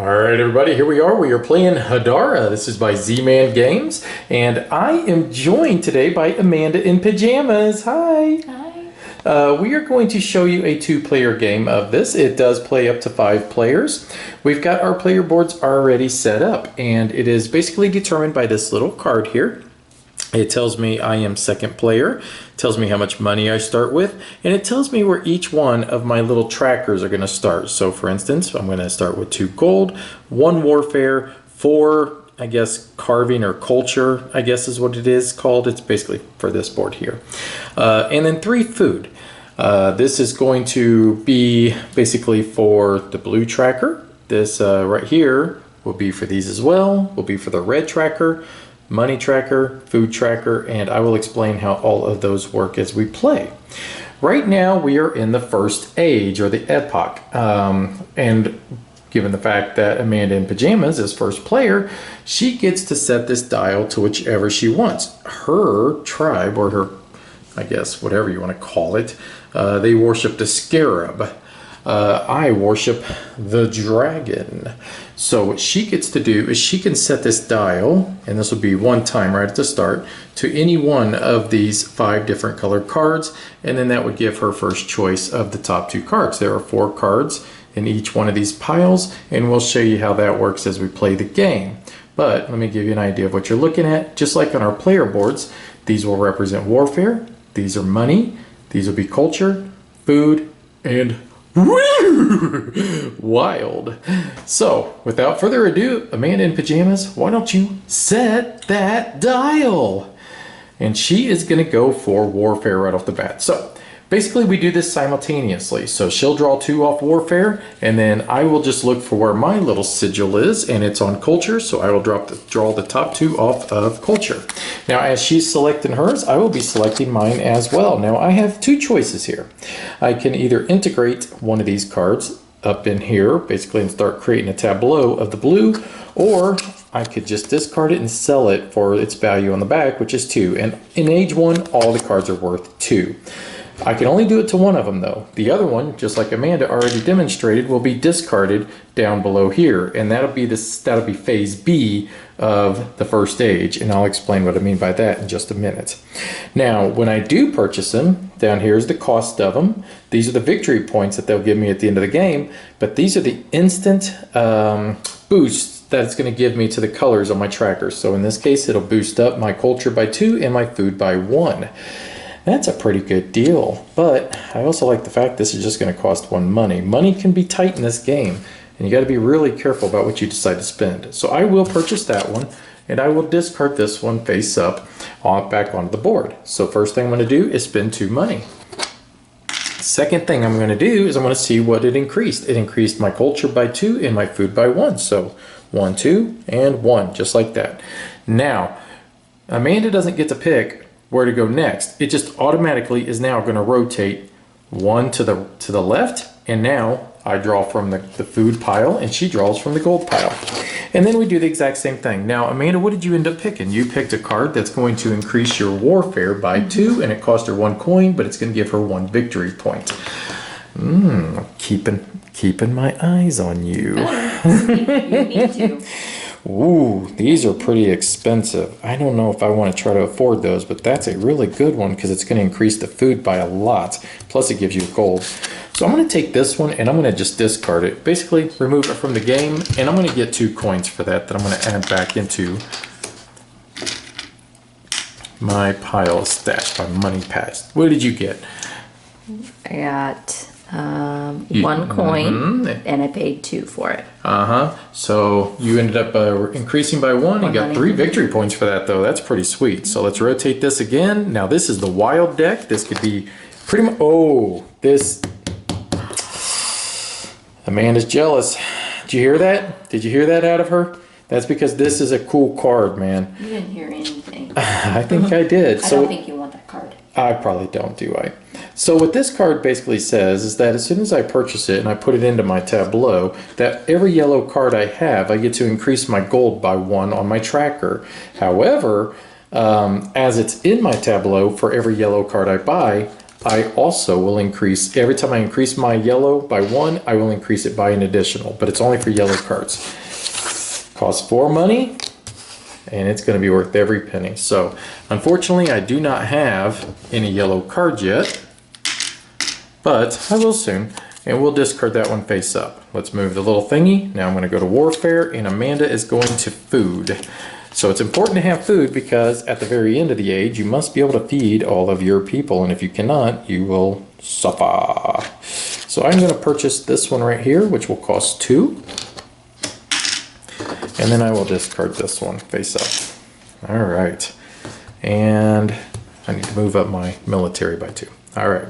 Alright everybody, here we are. We are playing Hadara. This is by Z-Man Games. And I am joined today by Amanda in pajamas. Hi! Hi. We are going to show you a two-player game of this. It does play up to 5 players. We've got our player boards already set up. And it is basically determined by this little card here. It tells me I am second player, tells me how much money I start with, and it tells me where each one of my little trackers are going to start. So for instance, I'm going to start with 2 gold, 1 warfare, 4, I guess, carving or culture, I guess is what it is called. It's basically for this board here. And then 3 food. This is going to be basically for the blue tracker. This right here will be for these as well, will be for the red tracker, money tracker, food tracker, and I will explain how all of those work as we play. Right now we are in the first age, or the epoch, and given the fact that Amanda in pajamas is first player, she gets to set this dial to whichever she wants. Her tribe, or her, I guess, whatever you want to call it, they worship the scarab. I worship the dragon. So what she gets to do is she can set this dial, and this will be one time right at the start, to any one of these 5 different colored cards, and then that would give her first choice of the top 2 cards. There are 4 cards in each one of these piles, and we'll show you how that works as we play the game. But let me give you an idea of what you're looking at. Just like on our player boards, these will represent warfare, these are money, these will be culture, food, and wild. So, without further ado, Amanda in pajamas, why don't you set that dial? And she is going to go for warfare right off the bat. So, basically we do this simultaneously. So she'll draw 2 off warfare, and then I will just look for where my little sigil is, and it's on culture, so I will draw the top 2 off of culture. Now as she's selecting hers, I will be selecting mine as well. Now I have 2 choices here. I can either integrate one of these cards up in here, basically, and start creating a tableau of the blue, or I could just discard it and sell it for its value on the back, which is 2. And in age 1, all the cards are worth 2. I can only do it to one of them though. The other one, just like Amanda already demonstrated, will be discarded down below here, and that'll be phase B of the first stage, and I'll explain what I mean by that in just a minute. Now, when I do purchase them, down here is the cost of them. These are the victory points that they'll give me at the end of the game, but these are the instant boosts that it's going to give me to the colors on my trackers. So in this case, it'll boost up my culture by 2 and my food by 1. That's a pretty good deal, but I also like the fact this is just going to cost 1 money. Money can be tight in this game, and you got to be really careful about what you decide to spend. So I will purchase that one, and I will discard this one face up back onto the board. So first thing I'm going to do is spend 2 money. Second thing I'm going to do is I'm going to see what it increased. It increased my culture by 2 and my food by 1. So 1, 2, and 1, just like that. Now, Amanda doesn't get to pick where to go next. It just automatically is now going to rotate 1 to the left, and now I draw from the food pile and she draws from the gold pile. And then we do the exact same thing. Now Amanda, what did you end up picking? You picked a card that's going to increase your warfare by 2, and it cost her 1 coin, but it's going to give her 1 victory point. Keeping my eyes on you. You need to. Ooh, these are pretty expensive. I don't know if I want to try to afford those, but that's a really good one because it's going to increase the food by a lot. Plus it gives you gold. So I'm going to take this one and I'm going to just discard it. Basically remove it from the game, and I'm going to get 2 coins for that I'm going to add back into my pile of stash, my money past. What did you get? I got 1 coin, and I paid 2 for it. So you ended up increasing by 1. You got 3 victory points for that, though. That's pretty sweet. So let's rotate this again. Now this is the wild deck. This could be pretty much. Oh, this. Amanda's jealous. Did you hear that? Did you hear that out of her? That's because this is a cool card, man. You didn't hear anything. I think I did. I don't think you want that card. I probably don't, do I? So what this card basically says is that as soon as I purchase it and I put it into my tableau, that every yellow card I have, I get to increase my gold by 1 on my tracker. However, as it's in my tableau, for every yellow card I buy, I also will increase, every time I increase my yellow by 1, I will increase it by an additional, but it's only for yellow cards. Costs 4 money, and it's going to be worth every penny. So, unfortunately, I do not have any yellow cards yet, but I will soon. And we'll discard that one face up. Let's move the little thingy. Now I'm going to go to warfare, and Amanda is going to food. So it's important to have food because at the very end of the age, you must be able to feed all of your people. And if you cannot, you will suffer. So I'm going to purchase this one right here, which will cost 2. And then I will discard this one face up. All right. And I need to move up my military by 2. All right.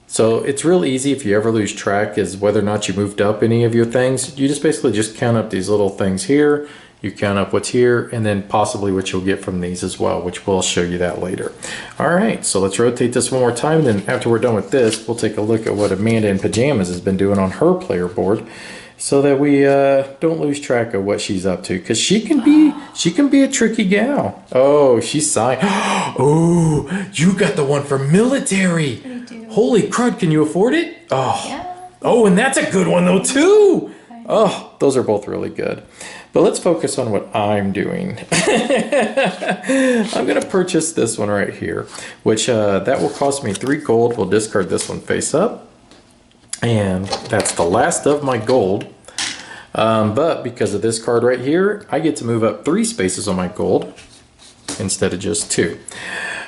So it's real easy if you ever lose track is whether or not you moved up any of your things. You just basically just count up these little things here. You count up what's here and then possibly what you'll get from these as well, which we'll show you that later. All right, so let's rotate this one more time. Then after we're done with this, we'll take a look at what Amanda in Pajamas has been doing on her player board so that we don't lose track of what she's up to, because she can be a tricky gal. Oh, she's signed. Oh, you got the one for military. Holy crud, can you afford it? Oh, yeah. Oh, and that's a good one though too. Oh, those are both really good. But let's focus on what I'm doing. I'm going to purchase this one right here, which that will cost me 3 gold. We'll discard this one face up. And that's the last of my gold. But because of this card right here, I get to move up 3 spaces on my gold instead of just 2.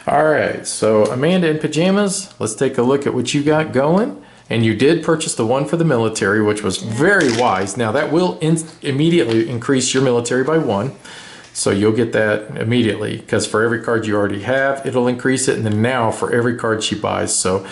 All right, so Amanda in Pajamas, let's take a look at what you got going. And you did purchase the one for the military, which was very wise. Now that will immediately increase your military by 1. So you'll get that immediately, because for every card you already have, it'll increase it. And then now for every card she buys. So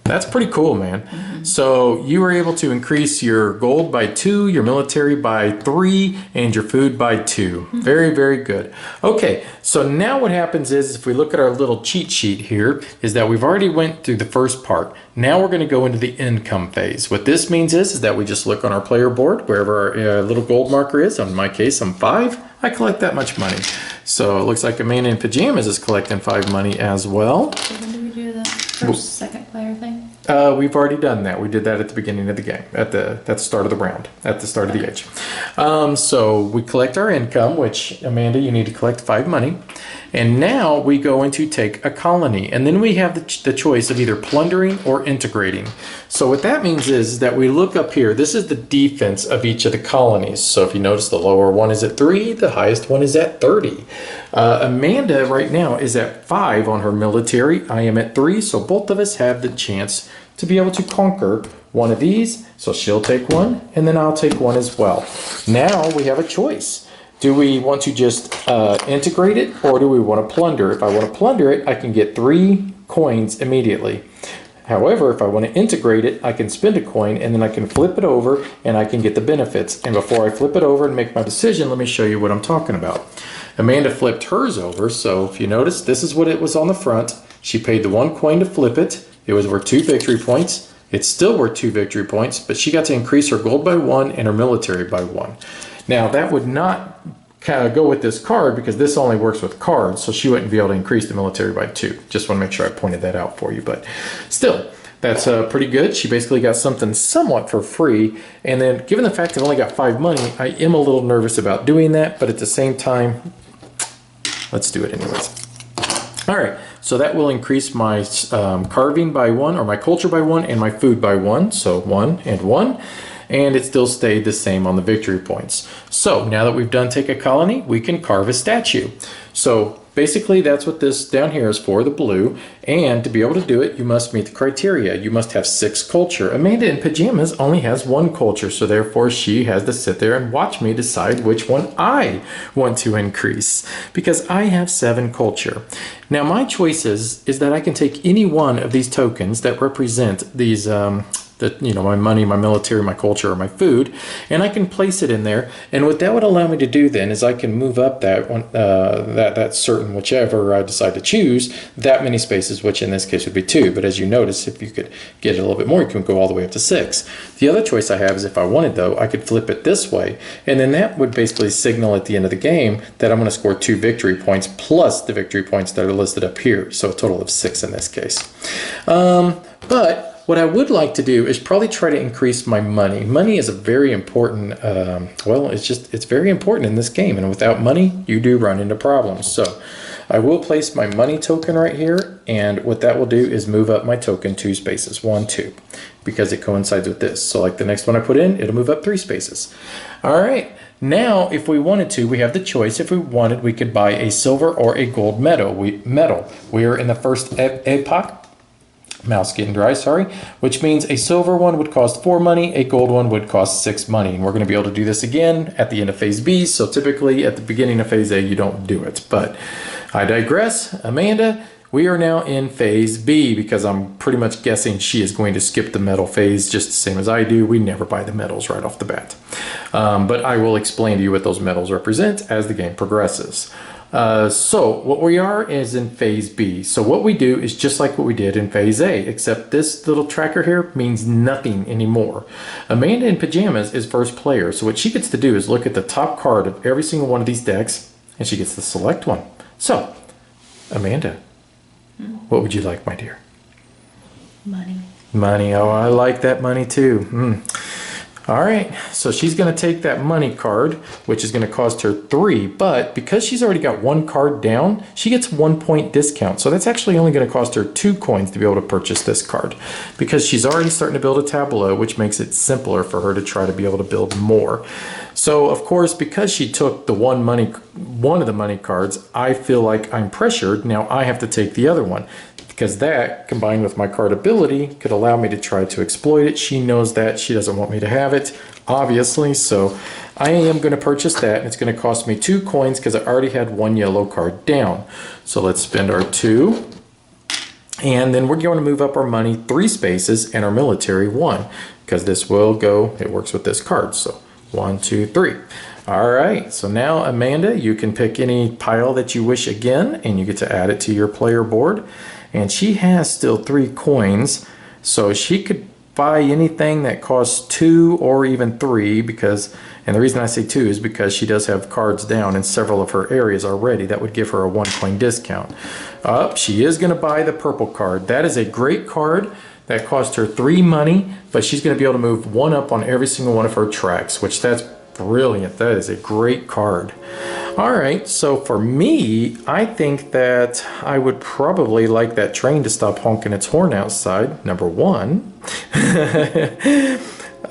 that's pretty cool, man. Mm-hmm. So you were able to increase your gold by 2, your military by 3, and your food by 2. Mm-hmm. Very, very good. Okay, so now what happens is, if we look at our little cheat sheet here, is that we've already went through the first part. Now we're going to go into the income phase. What this means is that we just look on our player board, wherever our little gold marker is. In my case, I'm 5. I collect that much money. So it looks like Amanda in Pajamas is collecting 5 money as well. So when do we do the first, second player thing? We've already done that. We did that at the beginning of the game, at the start of the round, at the start of the age. So we collect our income, which, Amanda, you need to collect 5 money. And now we go into take a colony. And then we have the choice of either plundering or integrating. So what that means is that we look up here. This is the defense of each of the colonies. So if you notice, the lower one is at 3, the highest one is at 30. Amanda right now is at 5 on her military. I am at 3, so both of us have the chance to be able to conquer one of these. So she'll take one, and then I'll take one as well. Now we have a choice. Do we want to just integrate it, or do we want to plunder? If I want to plunder it, I can get 3 coins immediately. However, if I want to integrate it, I can spend a coin, and then I can flip it over, and I can get the benefits. And before I flip it over and make my decision, let me show you what I'm talking about. Amanda flipped hers over, so if you notice, this is what it was on the front. She paid the 1 coin to flip it. It was worth 2 victory points. It's still worth 2 victory points, but she got to increase her gold by 1 and her military by 1. Now, that would not kind of go with this card because this only works with cards, so she wouldn't be able to increase the military by 2. Just want to make sure I pointed that out for you, but still, that's pretty good. She basically got something somewhat for free, and then given the fact I've only got 5 money, I am a little nervous about doing that, but at the same time, let's do it anyways. All right, so that will increase my carving by 1, or my culture by 1, and my food by 1, so 1 and 1. And it still stayed the same on the victory points. So now that we've done take a colony, we can carve a statue. So basically that's what this down here is for, the blue. And to be able to do it, you must meet the criteria. You must have 6 culture. Amanda in Pajamas only has 1 culture, so therefore she has to sit there and watch me decide which one I want to increase, because I have 7 culture. Now my choice is that I can take any one of these tokens that represent these my money, my military, my culture, or my food, and I can place it in there. And what that would allow me to do then is I can move up that one, that certain whichever I decide to choose, that many spaces, which in this case would be 2. But as you notice, if you could get it a little bit more, you can go all the way up to 6. The other choice I have is if I wanted, though, I could flip it this way, and then that would basically signal at the end of the game that I'm going to score 2 victory points plus the victory points that are listed up here. So a total of 6 in this case. But what I would like to do is probably try to increase my money. Money is a very important, it's very important in this game. And without money, you do run into problems. So I will place my money token right here. And what that will do is move up my token 2 spaces, 1, 2, because it coincides with this. So like the next one I put in, it'll move up 3 spaces. All right. Now, if we wanted to, we have the choice. If we wanted, we could buy a silver or a gold medal. We are in the first epoch. Mouse getting dry, sorry. Which means a silver one would cost 4 money, a gold one would cost 6 money. And we're going to be able to do this again at the end of phase B. So typically at the beginning of phase A, you don't do it. But I digress. Amanda, we are now in phase B because I'm pretty much guessing she is going to skip the medal phase just the same as I do. We never buy the medals right off the bat. But I will explain to you what those medals represent as the game progresses. So what we are is in phase B. So what we do is just like what we did in phase A, except this little tracker here means nothing anymore. Amanda in Pajamas is first player. So what she gets to do is look at the top card of every single one of these decks, and she gets to select one. So, Amanda, what would you like, my dear? Money. Money. Oh, I like that money too. All right, so she's going to take that money card, which is going to cost her 3, but because she's already got 1 card down, she gets 1 point discount. So that's actually only going to cost her 2 coins to be able to purchase this card because she's already starting to build a tableau, which makes it simpler for her to try to be able to build more. So of course, because she took the one of the money cards, I feel like I'm pressured. Now I have to take the other one, because that, combined with my card ability, could allow me to try to exploit it. She knows that. She doesn't want me to have it, obviously. So I am going to purchase that. And it's going to cost me 2 coins because I already had 1 yellow card down. So let's spend our 2. And then we're going to move up our money 3 spaces and our military 1. Because this will go, it works with this card. So 1, 2, 3. All right, so now Amanda, you can pick any pile that you wish again, and you get to add it to your player board. And she has still 3 coins, so she could buy anything that costs 2 or even 3 because, and the reason I say 2 is because she does have cards down in several of her areas already. That would give her a 1 coin discount. She is going to buy the purple card. That is a great card that cost her 3 money, but she's going to be able to move 1 up on every single one of her tracks, which that's brilliant. That is a great card. All right, so for me, I think that I would probably like that train to stop honking its horn outside, number 1.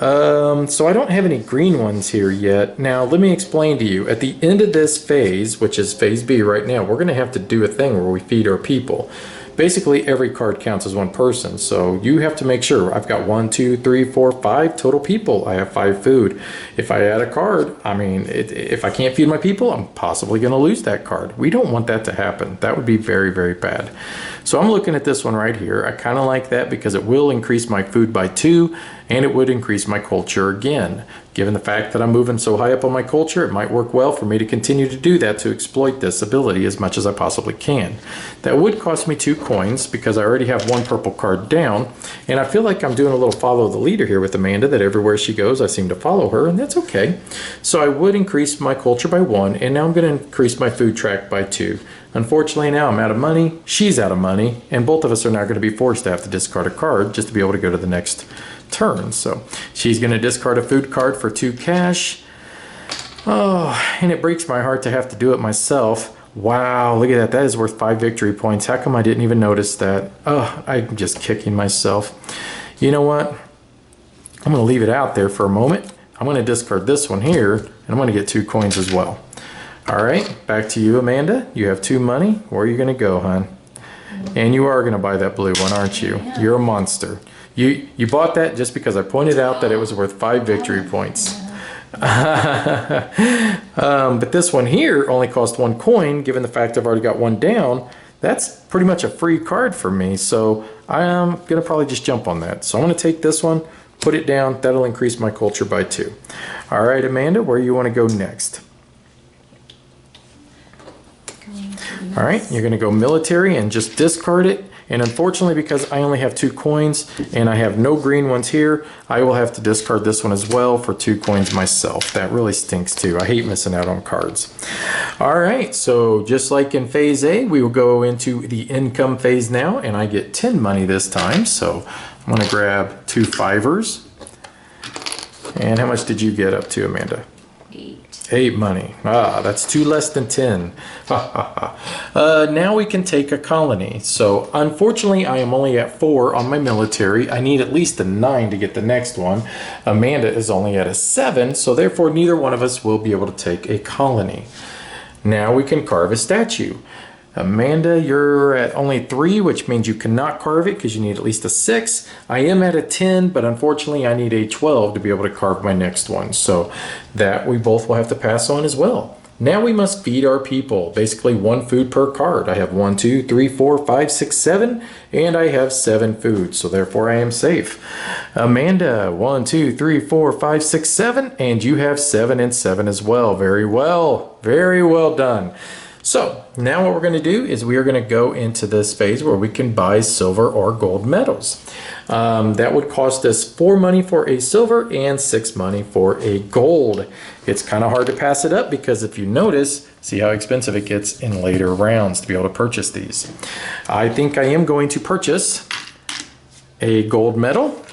So I don't have any green ones here yet. Now, let me explain to you. At the end of this phase, which is phase B right now, we're going to have to do a thing where we feed our people. Basically, every card counts as 1 person, so you have to make sure. I've got 1, 2, 3, 4, 5 total people. I have 5 food. If I add a card, I mean, if I can't feed my people, I'm possibly going to lose that card. We don't want that to happen. That would be very, very bad. So I'm looking at this one right here. I kind of like that because it will increase my food by 2, and it would increase my culture again. Given the fact that I'm moving so high up on my culture, it might work well for me to continue to do that to exploit this ability as much as I possibly can. That would cost me 2 coins because I already have 1 purple card down, and I feel like I'm doing a little follow the leader here with Amanda, that everywhere she goes I seem to follow her, and that's okay. So I would increase my culture by 1, and now I'm going to increase my food track by 2. Unfortunately, now I'm out of money, she's out of money, and both of us are now going to be forced to have to discard a card just to be able to go to the next turn. So she's going to discard a food card for 2 cash. Oh, and it breaks my heart to have to do it myself. Wow, look at that. That is worth 5 victory points. How come I didn't even notice that? Oh, I'm just kicking myself. You know what? I'm going to leave it out there for a moment. I'm going to discard this one here, and I'm going to get 2 coins as well. All right, back to you, Amanda. You have 2 money. Where are you going to go, hon? And you are going to buy that blue one, aren't you? Yeah. You're a monster. You bought that just because I pointed out that it was worth 5 victory points. But this one here only cost 1 coin, given the fact I've already got 1 down. That's pretty much a free card for me, so I'm going to probably just jump on that. So I'm going to take this one, put it down. That'll increase my culture by 2. All right, Amanda, where you want to go next? All right, you're going to go military and just discard it. And unfortunately, because I only have 2 coins and I have no green ones here, I will have to discard this one as well for 2 coins myself. That really stinks too. I hate missing out on cards. All right, so just like in phase A, we will go into the income phase now, and I get 10 money this time. So I'm going to grab 2 fivers. And how much did you get up to, Amanda? 8 money. Ah, that's 2 less than 10. Now we can take a colony. So unfortunately, I am only at 4 on my military. I need at least a 9 to get the next one. Amanda is only at a 7, so therefore neither one of us will be able to take a colony. Now we can carve a statue. Amanda, you're at only 3, which means you cannot carve it because you need at least a 6. I am at a 10, but unfortunately I need a 12 to be able to carve my next one. So that we both will have to pass on as well. Now we must feed our people. Basically 1 food per card. I have 1, 2, 3, 4, 5, 6, 7, and I have 7 foods. So therefore I am safe. Amanda, 1, 2, 3, 4, 5, 6, 7, and you have 7 and 7 as well. Very well. Very well done. So now what we're going to do is we are going to go into this phase where we can buy silver or gold medals. That would cost us 4 money for a silver and 6 money for a gold. It's kind of hard to pass it up because if you notice, see how expensive it gets in later rounds to be able to purchase these. I think I am going to purchase a gold medal.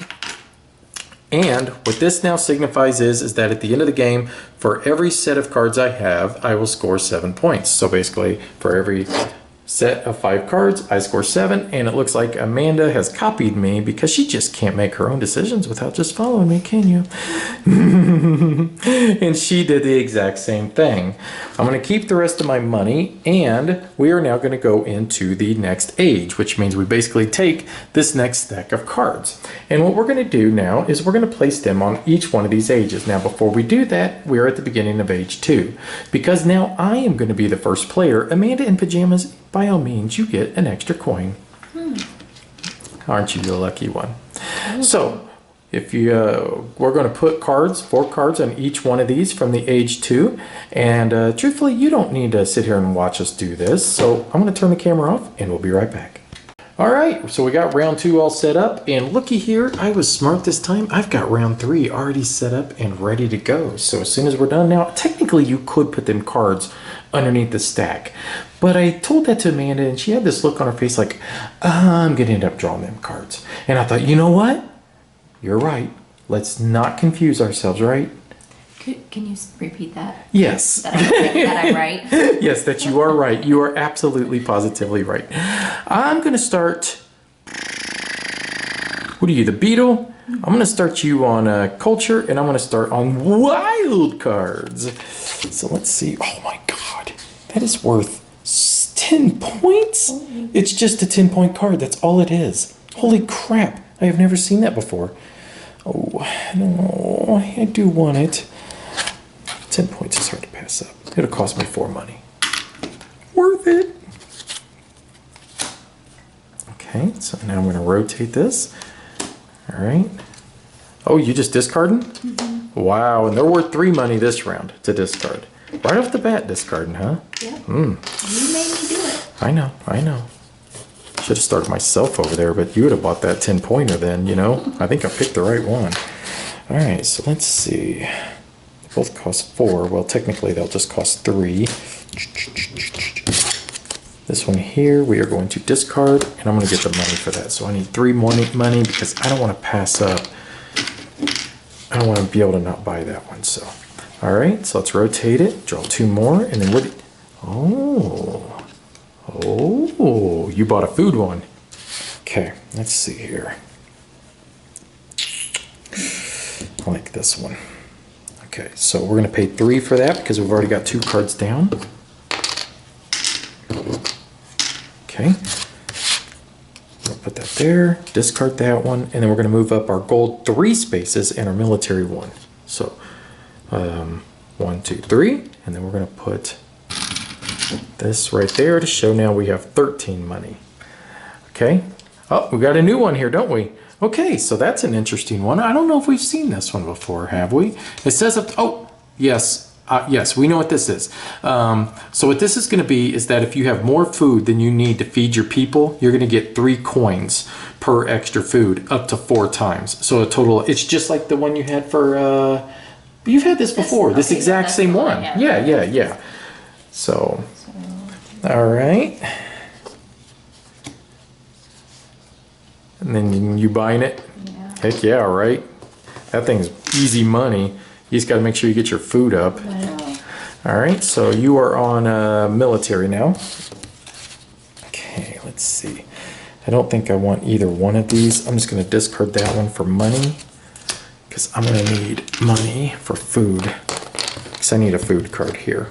And what this now signifies is that at the end of the game, for every set of cards I have, I will score 7 points. So basically, for every set of 5 cards, I score 7, and it looks like Amanda has copied me because she just can't make her own decisions without just following me, can you? And she did the exact same thing. I'm going to keep the rest of my money, and we are now going to go into the next age, which means we basically take this next stack of cards. And what we're going to do now is we're going to place them on each one of these ages. Now, before we do that, we're at the beginning of age 2. Because now I am going to be the first player. Amanda in pajamas, by all means, you get an extra coin. Aren't you the lucky one? So, if you, we're going to put 4 cards on each one of these from the age 2. And truthfully, you don't need to sit here and watch us do this. So I'm going to turn the camera off and we'll be right back. All right, so we got round 2 all set up. And looky here, I was smart this time. I've got round 3 already set up and ready to go. So as soon as we're done now, technically you could put them cards underneath the stack. But I told that to Amanda and she had this look on her face like, I'm going to end up drawing them cards. And I thought, you know what? You're right. Let's not confuse ourselves, right? Can you repeat that? Yes. That I'm right? Yes, that you are right. You are absolutely positively right. I'm going to start... What are you, the beetle? I'm going to start you on culture, and I'm going to start on wild cards. So let's see. Oh my God. That is worth 10 points? It's just a 10-point card. That's all it is. Holy crap. I have never seen that before. Oh, no. I do want it. 10 points is hard to pass up. It'll cost me 4 money. Worth it. Okay, so now I'm going to rotate this. All right. Oh, you just discarding? Mm-hmm. Wow, and they're worth 3 money this round to discard. Right off the bat discarding, huh? Yeah. You made me do it. I know. Should have started myself over there, but you would have bought that 10-pointer then, you know? I think I picked the right one. All right, so let's see. They both cost 4. Well, technically they'll just cost 3. This one here, we are going to discard, and I'm going to get the money for that. So I need 3 money because I don't want to pass up. I don't want to be able to not buy that one. So, all right, so let's rotate it, draw 2 more, and then what? Oh, you bought a food one. Okay, let's see here. I like this one. Okay, so we're going to pay 3 for that because we've already got 2 cards down. Okay, we'll put that there, discard that one, and then we're going to move up our gold 3 spaces and our military 1. So 1, 2, 3, and then we're going to put this right there to show now we have 13 money. Okay, oh, we got a new one here, don't we? Okay, so that's an interesting one. I don't know if we've seen this one before, have we? It says, oh, yes, yes, we know what this is. So what this is going to be is that if you have more food than you need to feed your people, you're going to get 3 coins per extra food, up to 4 times. So a total, it's just like the one you had for, you've had this before, this exact same one. Yeah. So, all right. And then you buying it? Yeah. Heck yeah, right? That thing's easy money. You just got to make sure you get your food up. Wow. All right, so you are on military now. Okay, let's see. I don't think I want either one of these. I'm just going to discard that one for money because I'm going to need money for food because I need a food card here.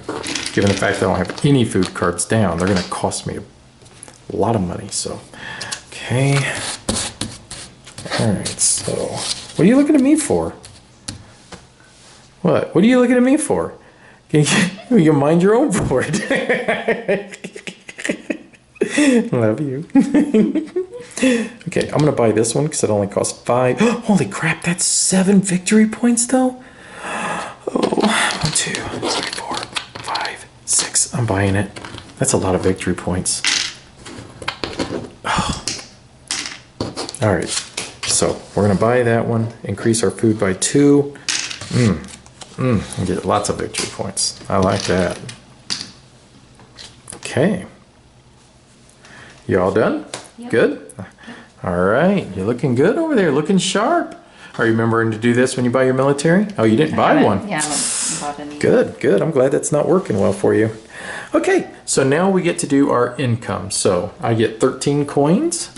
Given the fact that I don't have any food cards down, they're going to cost me a lot of money. So, okay. All right, so what are you looking at me for? What? What are you looking at me for? You mind your own for it. Love you. Okay, I'm gonna buy this one because it only costs 5. Holy crap, that's 7 victory points though? Oh, 1, 2, 3, 4, 5, 6. I'm buying it. That's a lot of victory points. Oh. All right, so we're gonna buy that one, increase our food by 2. And get lots of victory points. I like that. Okay. You all done? Yep. Good? All right. You're looking good over there. Looking sharp. Are you remembering to do this when you buy your military? Oh, you didn't buy one? Yeah, I haven't bought any. Good. I'm glad that's not working well for you. Okay. So now we get to do our income. So I get 13 coins.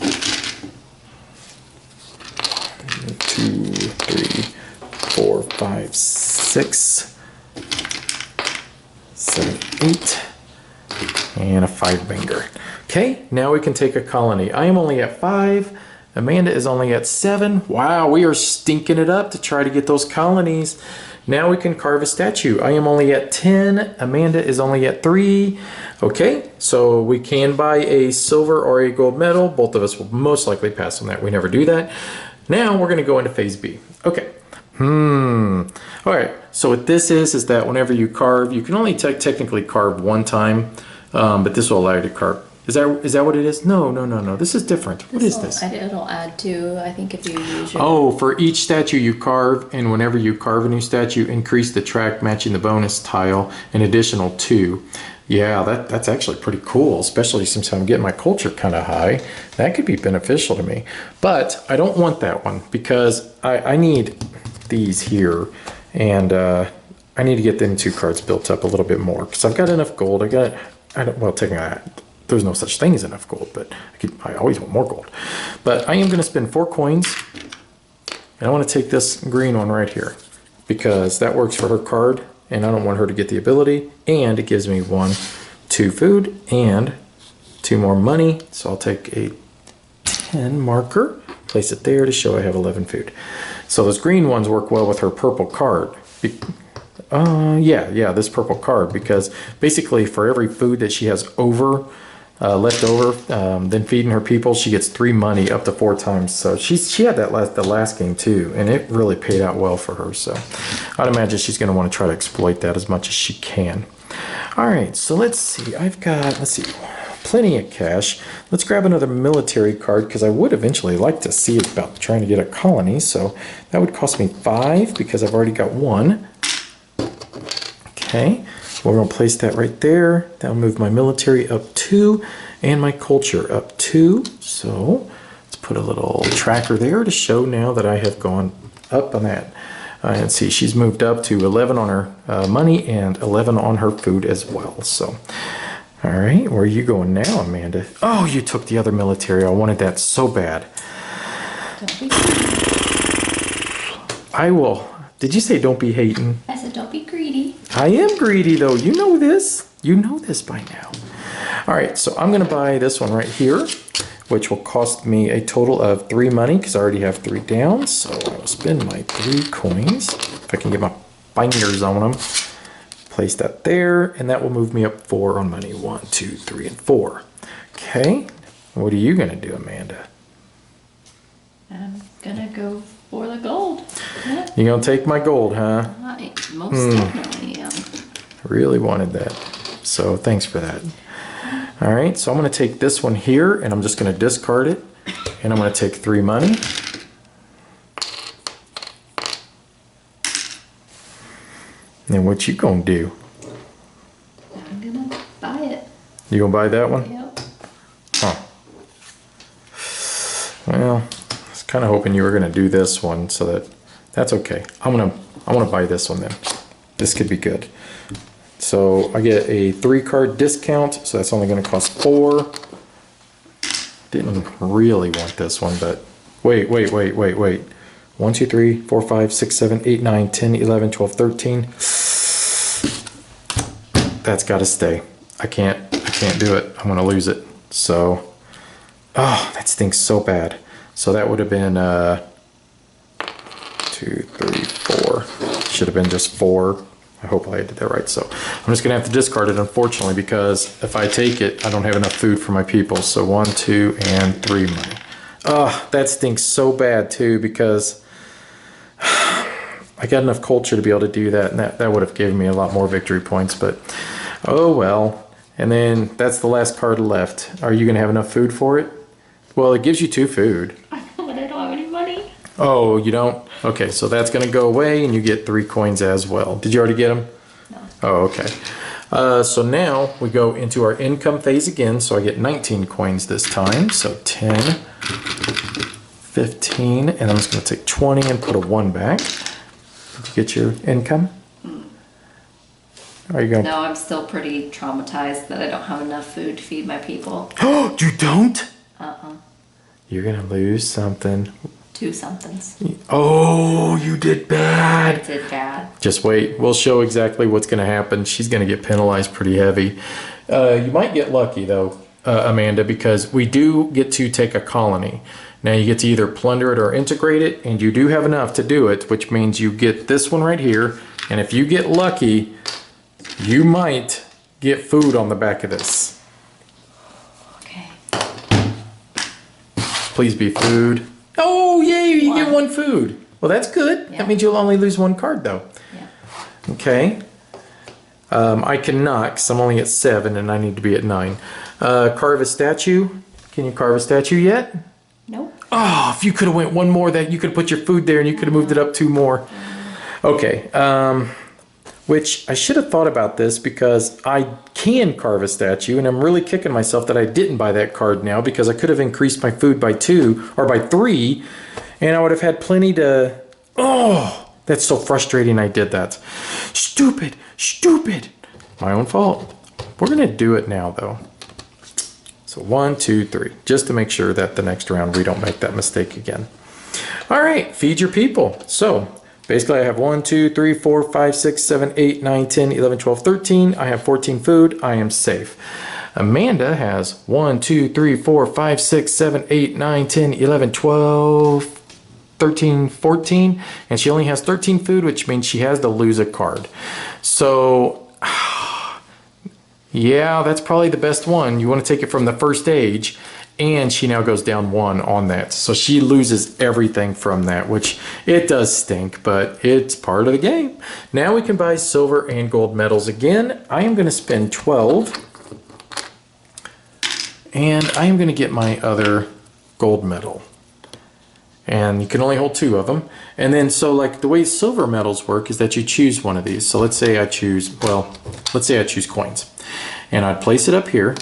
1, 2, 3, 4, 5, 6, 7, 8, and a 5 banger. Okay, now we can take a colony. I am only at 5. Amanda is only at 7. Wow, we are stinking it up to try to get those colonies. Now we can carve a statue. I am only at 10. Amanda is only at 3. Okay, so we can buy a silver or a gold medal. Both of us will most likely pass on that. We never do that. Now we're going to go into phase B. Okay. All right. So what this is that whenever you carve, you can only technically carve 1 time, but this will allow you to carve. Is that what it is? No. This is different. What is this? It'll add to, I think, if you use your... Oh, for each statue you carve, and whenever you carve a new statue, increase the track matching the bonus tile an additional 2. Yeah, that's actually pretty cool, especially since I'm getting my culture kind of high. That could be beneficial to me. But I don't want that one because I need these here, and I need to get them 2 cards built up a little bit more because I've got enough gold. Taking that, there's no such thing as enough gold, but I always want more gold. But I am going to spend 4 coins, and I want to take this green one right here because that works for her card, and I don't want her to get the ability, and it gives me 1, 2 food and 2 more money. So I'll take a 10 marker, place it there to show I have 11 food. So those green ones work well with her purple card. Yeah, this purple card, because basically for every food that she has left over, then feeding her people, she gets 3 money up to 4 times. So she had that the last game too, and it really paid out well for her. So I'd imagine she's going to want to try to exploit that as much as she can. All right, so let's see. Let's see, plenty of cash. Let's grab another military card because I would eventually like to see about trying to get a colony. So that would cost me 5 because I've already got 1. Okay, we're going to place that right there. That'll move my military up 2 and my culture up 2. So let's put a little tracker there to show now that I have gone up on that. And see, she's moved up to 11 on her money and 11 on her food as well. So, all right, where are you going now, Amanda? Oh, you took the other military. I wanted that so bad. Don't be... I will. Did you say don't be hating? I said don't be greedy. I am greedy, though. You know this. You know this by now. All right, so I'm going to buy this one right here, which will cost me a total of 3 money because I already have 3 down. So I will spend my 3 coins. If I can get my fingers on them. Place that there, and that will move me up 4 on money. 1, 2, 3, and 4. Okay, what are you going to do, Amanda? I'm gonna go for the gold. Yeah, You gonna take my gold, huh? I most definitely am. I really wanted that. So thanks for that. All right, so I'm gonna take this one here and I'm just gonna discard it. And I'm gonna take 3 money. And what you gonna do? I'm gonna buy it. You gonna buy that one? Yep. Huh. Well, I was kind of hoping you were gonna do this one, so that's okay. I wanna buy this one then. This could be good. So I get a 3-card discount, so that's only gonna cost 4. Didn't really want this one, but wait. 1, 2, 3, 4, 5, 6, 7, 8, 9, 10, 11, 12, 13. That's gotta stay. I can't do it. I'm gonna lose it. So, oh, that stinks so bad. So that would have been 2, 3, 4. Should have been just 4. I hope I did that right. So I'm just gonna have to discard it, unfortunately, because if I take it, I don't have enough food for my people. So 1, 2, and 3 money. Oh, that stinks so bad too, because I got enough culture to be able to do that, and that would have given me a lot more victory points, but oh well. And then that's the last card left. Are you gonna have enough food for it? Well, it gives you 2 food. I know, but I don't have any money. Oh, you don't? Okay, so that's gonna go away and you get 3 coins as well. Did you already get them? No. Oh, okay. So now we go into our income phase again. So I get 19 coins this time. So 10, 15, and I'm just gonna take 20 and put a 1 back. Did you get your income? Are you gonna? No, I'm still pretty traumatized that I don't have enough food to feed my people. Oh, you don't? Uh-uh. You're gonna lose something. 2 somethings. Oh, you did I bad. did bad. Just wait. We'll show exactly what's going to happen. She's going to get penalized pretty heavy. You might get lucky, though, Amanda, because we do get to take a colony. Now, you get to either plunder it or integrate it, and you do have enough to do it, which means you get this one right here. And if you get lucky, you might get food on the back of this. Okay. Please be food. Oh, yay, you get 1 food. Well, that's good. Yeah. That means you'll only lose 1 card, though. Yeah. Okay. I cannot, because I'm only at 7 and I need to be at 9. Carve a statue. Can you carve a statue yet? Nope. Oh, if you could have went 1 more, that you could have put your food there and you could have moved it up 2 more. Okay. Which I should have thought about this, because I can carve a statue, and I'm really kicking myself that I didn't buy that card now, because I could have increased my food by 2 or by 3, and I would have had plenty to. Oh, that's so frustrating. I did that. Stupid. My own fault. We're gonna do it now, though. So 1, 2, 3, just to make sure that the next round we don't make that mistake again. All right, feed your people. So basically, I have 1, 2, 3, 4, 5, 6, 7, 8, 9, 10, 11, 12, 13. I have 14 food. I am safe. Amanda has 1, 2, 3, 4, 5, 6, 7, 8, 9, 10, 11, 12, 13, 14. And she only has 13 food, which means she has to lose a card. So, yeah, that's probably the best one. You want to take it from the first stage. And she now goes down 1 on that. So she loses everything from that, which it does stink, but it's part of the game. Now we can buy silver and gold medals again. I am going to spend 12. And I am going to get my other gold medal. And you can only hold 2 of them. And then, so like the way silver medals work is that you choose one of these. So let's say I choose coins. And I'd place it up here.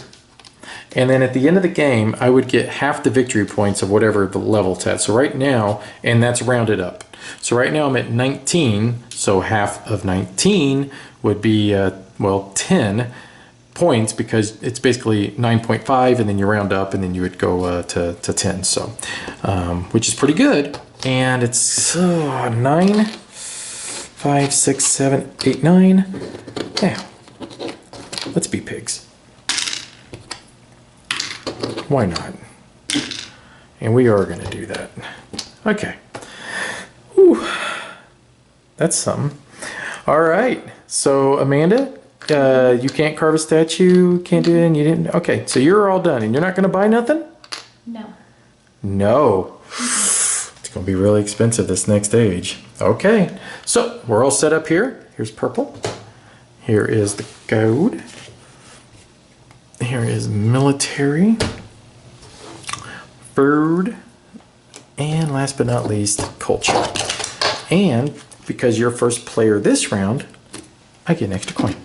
And then at the end of the game, I would get half the victory points of whatever the level it's at. So right now, and that's rounded up. So right now I'm at 19. So half of 19 would be, 10 points, because it's basically 9.5, and then you round up and then you would go to 10. So, which is pretty good. And it's 9, 5, 6, 7, 8, 9. Now, let's be pigs. Why not? And we are going to do that. Okay. Whew. That's something. All right. So, Amanda, you can't carve a statue, can't do it, and you didn't. Okay, so you're all done, and you're not going to buy nothing? No. No. It's going to be really expensive this next stage. Okay, so we're all set up here. Here's purple. Here is the gold. Here is military. Food. And last but not least, culture. And because you're first player this round, I get an extra coin.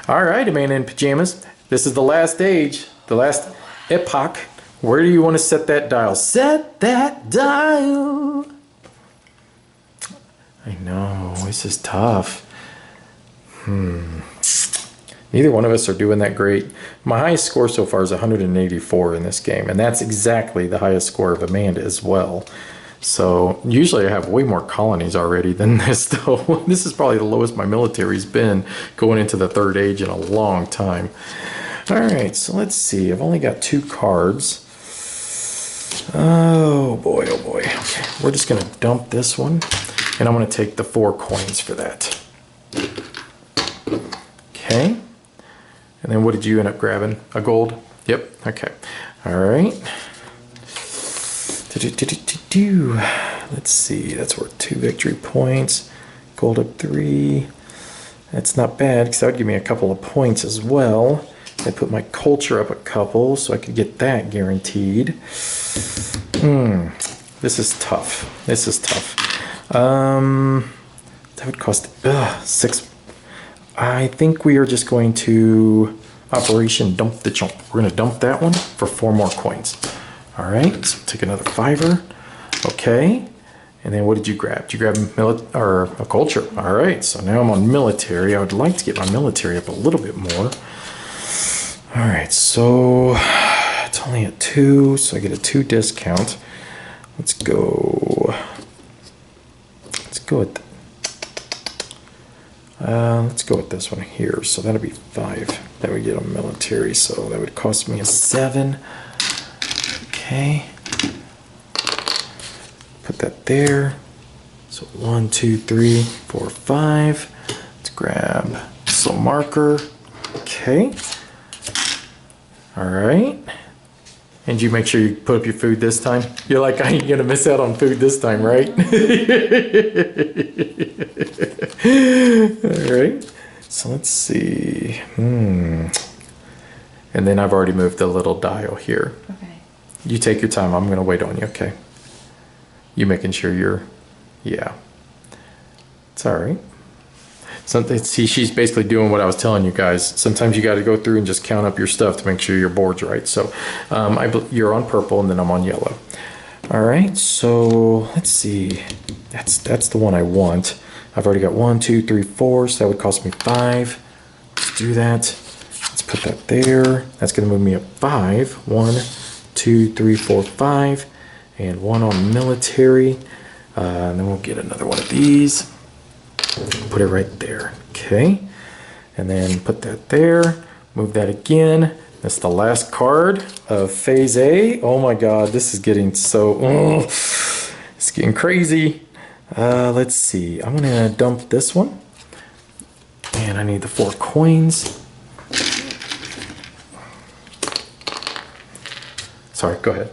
All right, Amanda in Pajamas. This is the last stage, the last epoch. Where do you want to set that dial? Set that dial. I know, this is tough. Neither one of us are doing that great. My highest score so far is 184 in this game, and that's exactly the highest score of Amanda as well. So usually I have way more colonies already than this, though. This is probably the lowest my military's been going into the third age in a long time. All right, so let's see. I've only got 2 cards. Oh boy, oh boy. Okay, we're just gonna dump this one, and I'm gonna take the 4 coins for that. Okay. And then what did you end up grabbing? A gold? Yep. Okay. All right. Let's see. That's worth 2 victory points. Gold up 3. That's not bad because that would give me a couple of points as well. I put my culture up a couple so I could get that guaranteed. This is tough. This is tough. That would cost 6. I think we are just going to Operation Dump the Chump. We're going to dump that one for 4 more coins. All right, so take another 5er. Okay, and then what did you grab? Did you grab a culture? All right, so now I'm on military. I would like to get my military up a little bit more. All right, so it's only at 2, so I get a 2 discount. Let's go with this one here. So that'll be 5 that we get on military. So that would cost me a 7. Okay. Put that there. So 1, 2, 3, 4, 5. Let's grab some marker. Okay. All right. And you make sure you put up your food this time. You're like, I ain't gonna miss out on food this time, right? All right. So let's see. And then I've already moved the little dial here. Okay. You take your time. I'm gonna wait on you. Okay. You making sure you're, yeah. It's all right. See, she's basically doing what I was telling you guys. Sometimes you got to go through and just count up your stuff to make sure your board's right. So you're on purple and then I'm on yellow. All right, so let's see. That's the one I want. I've already got 1, 2, 3, 4, so that would cost me 5. Let's do that. Let's put that there. That's going to move me up 5. 1, 2, 3, 4, 5. And 1 on military. And then we'll get another one of these. Put it right there. Okay. And then put that there. Move that again. That's the last card of phase A. Oh my God, this is getting so, it's getting crazy. Let's see. I'm gonna dump this one. And I need the 4 coins. Sorry, go ahead.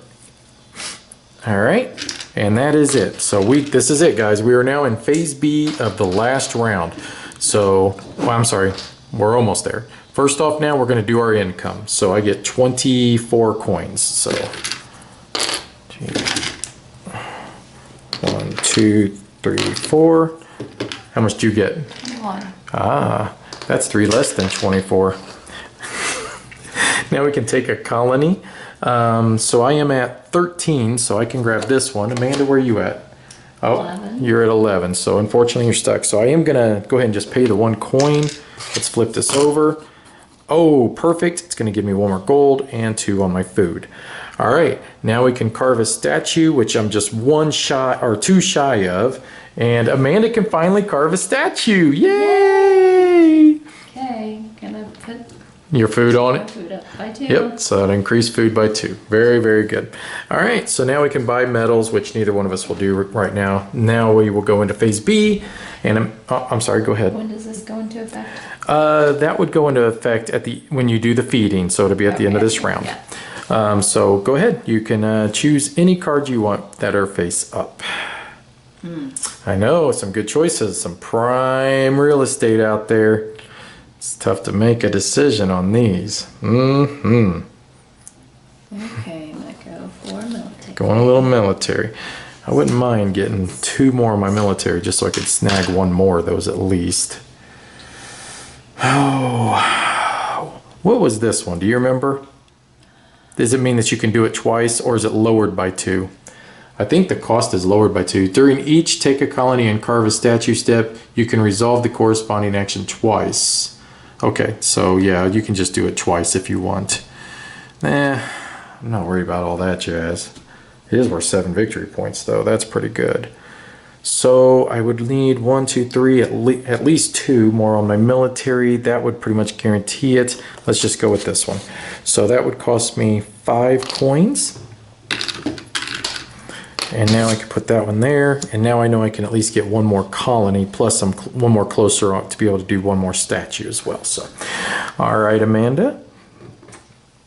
All right. And that is it. So this is it, guys. We are now in phase B of the last round. So, well, I'm sorry, we're almost there. First off now, we're gonna do our income. So I get 24 coins. So, 1, 2, 3, 4. How much do you get? 1. Ah, that's 3 less than 24. Now we can take a colony. So I am at 13, so I can grab this one. Amanda, where are you at? Oh, 11. You're at 11, so unfortunately you're stuck. So I am gonna go ahead and just pay the 1 coin. Let's flip this over. Oh, perfect. It's gonna give me 1 more gold and 2 on my food. All right, now we can carve a statue, which I'm just 2 shy of. And Amanda can finally carve a statue. Yay! Okay, gonna put Your food on my it? food up by 2. Yep, so that increased food by 2. Very, very good. All right, so now we can buy metals, which neither one of us will do right now. Now we will go into phase B, and I'm sorry, go ahead. When does this go into effect? That would go into effect when you do the feeding, so it'll be at the end of this round. Yeah. So go ahead. You can choose any card you want that are face up. I know, some good choices. Some prime real estate out there. It's tough to make a decision on these. Okay, I'm gonna go for military. Going a little military. I wouldn't mind getting 2 more of my military just so I could snag 1 more of those at least. Oh, what was this one? Do you remember? Does it mean that you can do it twice, or is it lowered by 2? I think the cost is lowered by 2. During each take a colony and carve a statue step, you can resolve the corresponding action twice. Okay, so yeah, you can just do it twice if you want. I'm not worried about all that jazz. It is worth 7 victory points though. That's pretty good. So I would need 1, 2, 3, at least 2 more on my military. That would pretty much guarantee it. Let's just go with this one. So that would cost me 5 coins. And now I can put that one there. And now I know I can at least get 1 more colony, plus I'm 1 more closer on to be able to do 1 more statue as well. So, all right, Amanda.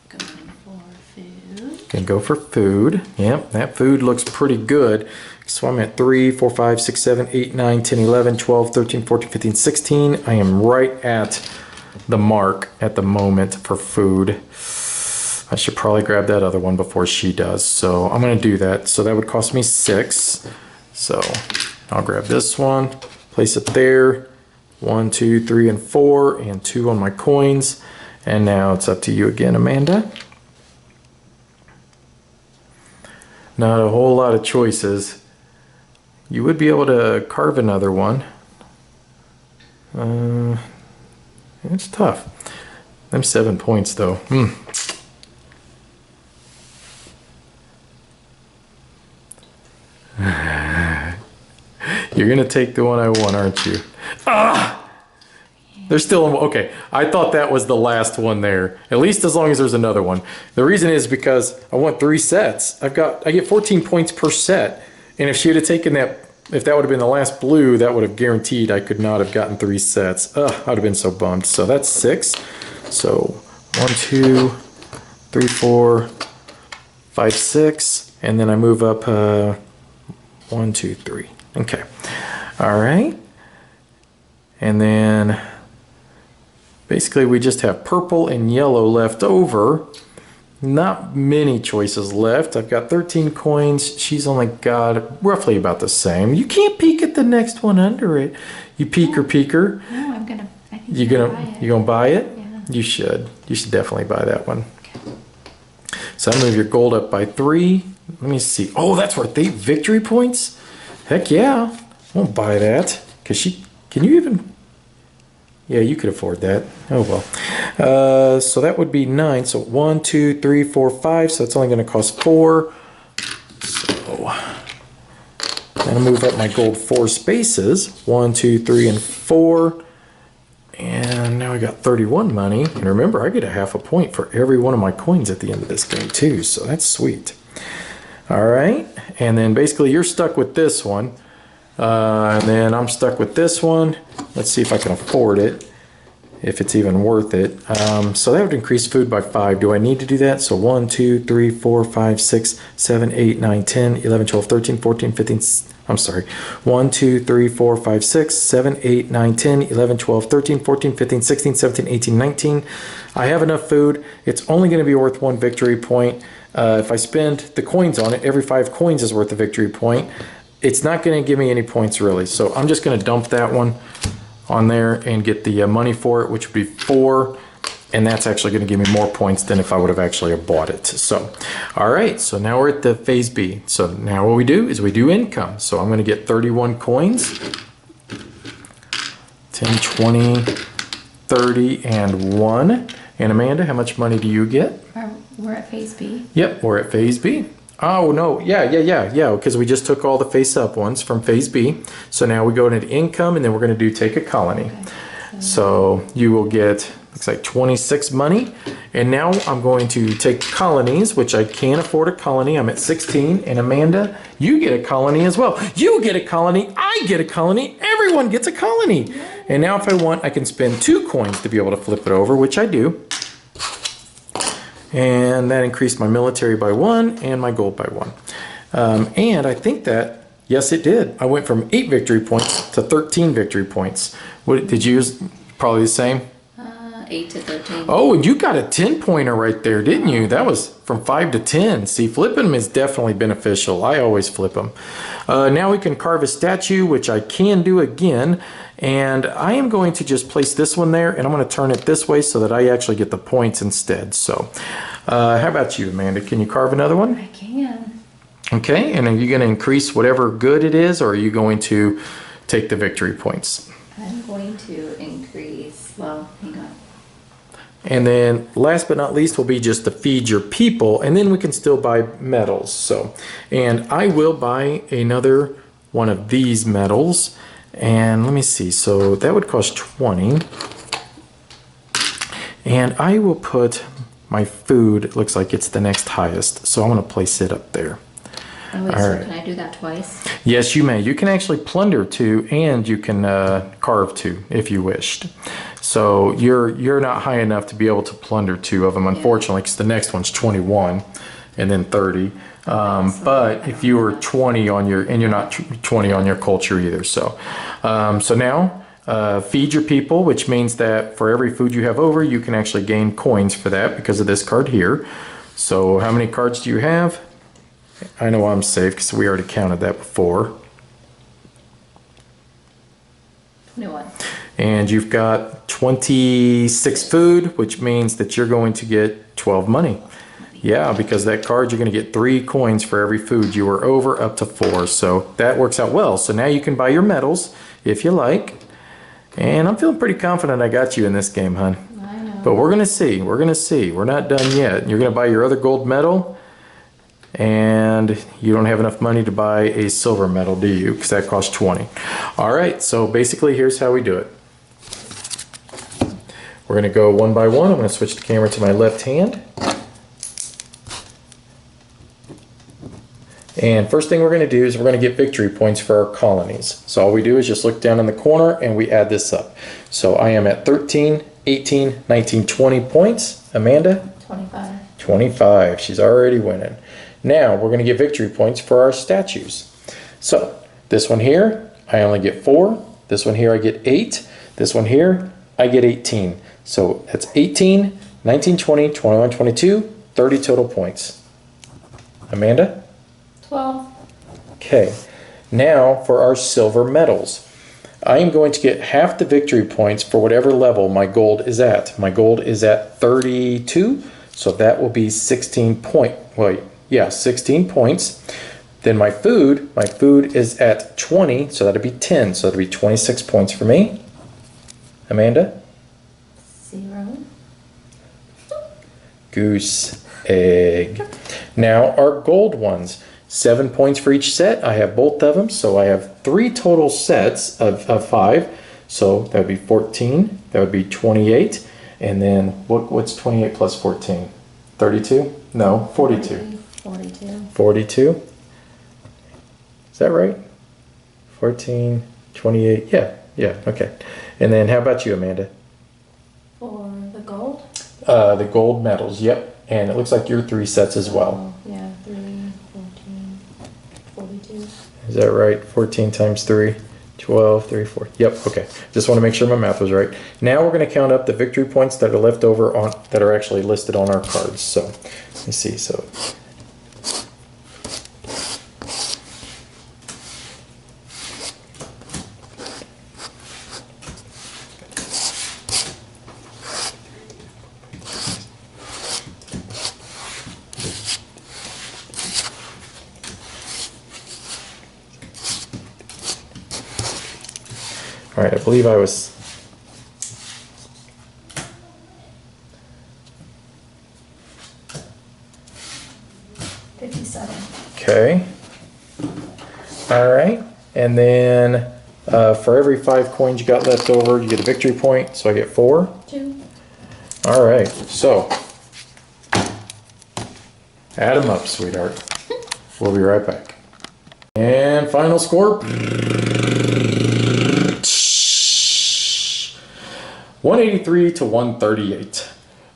Going for food. Can go for food. Yep, that food looks pretty good. So I'm at 3, 4, 5, 6, 7, 8, 9, 10, 11, 12, 13, 14, 15, 16. I am right at the mark at the moment for food. I should probably grab that other one before she does. So I'm going to do that. So that would cost me 6. So I'll grab this one, place it there. 1, 2, 3, and 4, and 2 on my coins. And now it's up to you again, Amanda. Not a whole lot of choices. You would be able to carve another one. It's tough. Them 7 points though. You're gonna take the one I want, aren't you? There's still okay. I thought that was the last one there. At least as long as there's another one. The reason is because I want 3 sets. I get 14 points per set. And if she would have taken that, if that would have been the last blue, that would have guaranteed I could not have gotten 3 sets. I'd have been so bummed. So that's 6. So 1, 2, 3, 4, 5, 6, and then I move up 1, 2, 3. Okay. All right. And then basically we just have purple and yellow left over. Not many choices left. I've got 13 coins. She's only got roughly about the same. You can't peek at the next one under it. You peeker. No, I'm gonna. I think You gonna buy it? Yeah. You should. You should definitely buy that one. So I move your gold up by 3. Let me see. Oh, that's worth 8 victory points. Heck yeah. I won't buy that. Cause she. Can you even? Yeah, you could afford that. Oh well. So that would be 9. So 1, 2, 3, 4, 5. So it's only going to cost 4. So I'm going to move up my gold 4 spaces. 1, 2, 3, and 4. And now I got 31 money. And remember, I get a half a point for every one of my coins at the end of this game too. So that's sweet. All right. And then basically you're stuck with this one. And then I'm stuck with this one. Let's see if I can afford it, if it's even worth it. So that would increase food by 5. Do I need to do that? So 1, 2, 3, 4, 5, 6, 7, 8, 9, 10, 11, 12, 13, 14, 15. I'm sorry. 1, 2, 3, 4, 5, 6, 7, 8, 9, 10, 11, 12, 13, 14, 15, 16, 17, 18, 19. I have enough food. It's only going to be worth 1 victory point. If I spend the coins on it, every 5 coins is worth a victory point. It's not going to give me any points really. So I'm just going to dump that one on there and get the money for it, which would be 4. And that's actually going to give me more points than if I would have actually bought it. So, all right. So now we're at the phase B. So now what we do is we do income. So I'm going to get 31 coins. 10, 20, 30, and 1. And Amanda, how much money do you get? We're at phase B. Yep, we're at phase B. Oh, no, yeah, because we just took all the face-up ones from phase B. So now we go into income, and then we're going to do take a colony. Okay. So you will get, looks like 26 money. And now I'm going to take colonies, which I can't afford a colony. I'm at 16. And Amanda, you get a colony as well. You get a colony. I get a colony. Everyone gets a colony. And now if I want, I can spend 2 coins to be able to flip it over, which I do. And that increased my military by 1 and my gold by 1. And I think that, yes, it did. I went from 8 victory points to 13 victory points. What did you use? Probably the same? 8 to 13. Oh, and you got a 10-pointer right there, didn't you? That was from 5 to 10. See, flipping them is definitely beneficial. I always flip them. Now we can carve a statue, which I can do again. And I am going to just place this one there, and I'm going to turn it this way so that I actually get the points instead. So, how about you, Amanda? Can you carve another one? I can. Okay, and are you going to increase whatever good it is, or are you going to take the victory points? I'm going to increase, well, hang on. And then last but not least will be just to feed your people, and then we can still buy medals. So, and I will buy another one of these medals, and let me see, so that would cost 20. And I will put my food, it looks like it's the next highest, so I'm going to place it up there. Oh, wait, All so right. can I do that twice? Yes, you may. You can actually plunder 2, and you can carve 2 if you wished. So you're not high enough to be able to plunder 2 of them, unfortunately, because the next one's 21 and then 30. But if you were 20 on your, and you're not 20 on your culture either. So, so now feed your people, which means that for every food you have over, you can actually gain coins for that because of this card here. So how many cards do you have? I know I'm safe because we already counted that before. 21. And you've got 26 food, which means that you're going to get 12 money. Yeah, because that card, you're going to get 3 coins for every food you were over, up to 4. So that works out well. So now you can buy your medals if you like. And I'm feeling pretty confident I got you in this game, hon. I know. But we're going to see. We're going to see. We're not done yet. You're going to buy your other gold medal. And you don't have enough money to buy a silver medal, do you? Because that costs 20. All right, so basically here's how we do it. We're going to go one by one. I'm going to switch the camera to my left hand. And first thing we're going to do is we're going to get victory points for our colonies. So all we do is just look down in the corner and we add this up. So I am at 13, 18, 19, 20 points. Amanda? 25. 25. She's already winning. Now we're going to get victory points for our statues. So this one here, I only get 4. This one here, I get 8. This one here, I get 18. So that's 18, 19, 20, 21, 22, 30 total points. Amanda? 12. Okay. Now for our silver medals. I am going to get half the victory points for whatever level my gold is at. My gold is at 32, so that will be 16 points. Then my food is at 20, so that'll be 10, so that'll be 26 points for me. Amanda? 0. Goose egg. Now our gold ones, 7 points for each set. I have both of them, so I have 3 total sets of 5. So that would be 14. That would be 28. And then what's 28 plus 14? 32? No, 42. 42. 42. Is that right? 14, 28. Yeah, okay. And then how about you, Amanda? For the gold? The gold medals, yep. And it looks like you're 3 sets as well. Oh, yeah, 3, 14, 42. Is that right? 14 times 3, 12, 3, 4. Yep, okay. Just want to make sure my math was right. Now we're going to count up the victory points that are left over on that are actually listed on our cards. So let me see. So all right, I believe I was 57. okay. All right, and then for every 5 coins you got left over, you get a victory point. So I get 4. 2. All right, so add them up, sweetheart. We'll be right back. And final score. 183 to 138.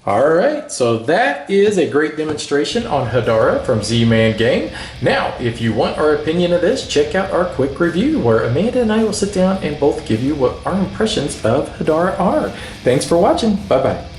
All right, so that is a great demonstration on Hadara from Z-Man Game. Now, if you want our opinion of this, check out our quick review where Amanda and I will sit down and both give you what our impressions of Hadara are. Thanks for watching. Bye-bye.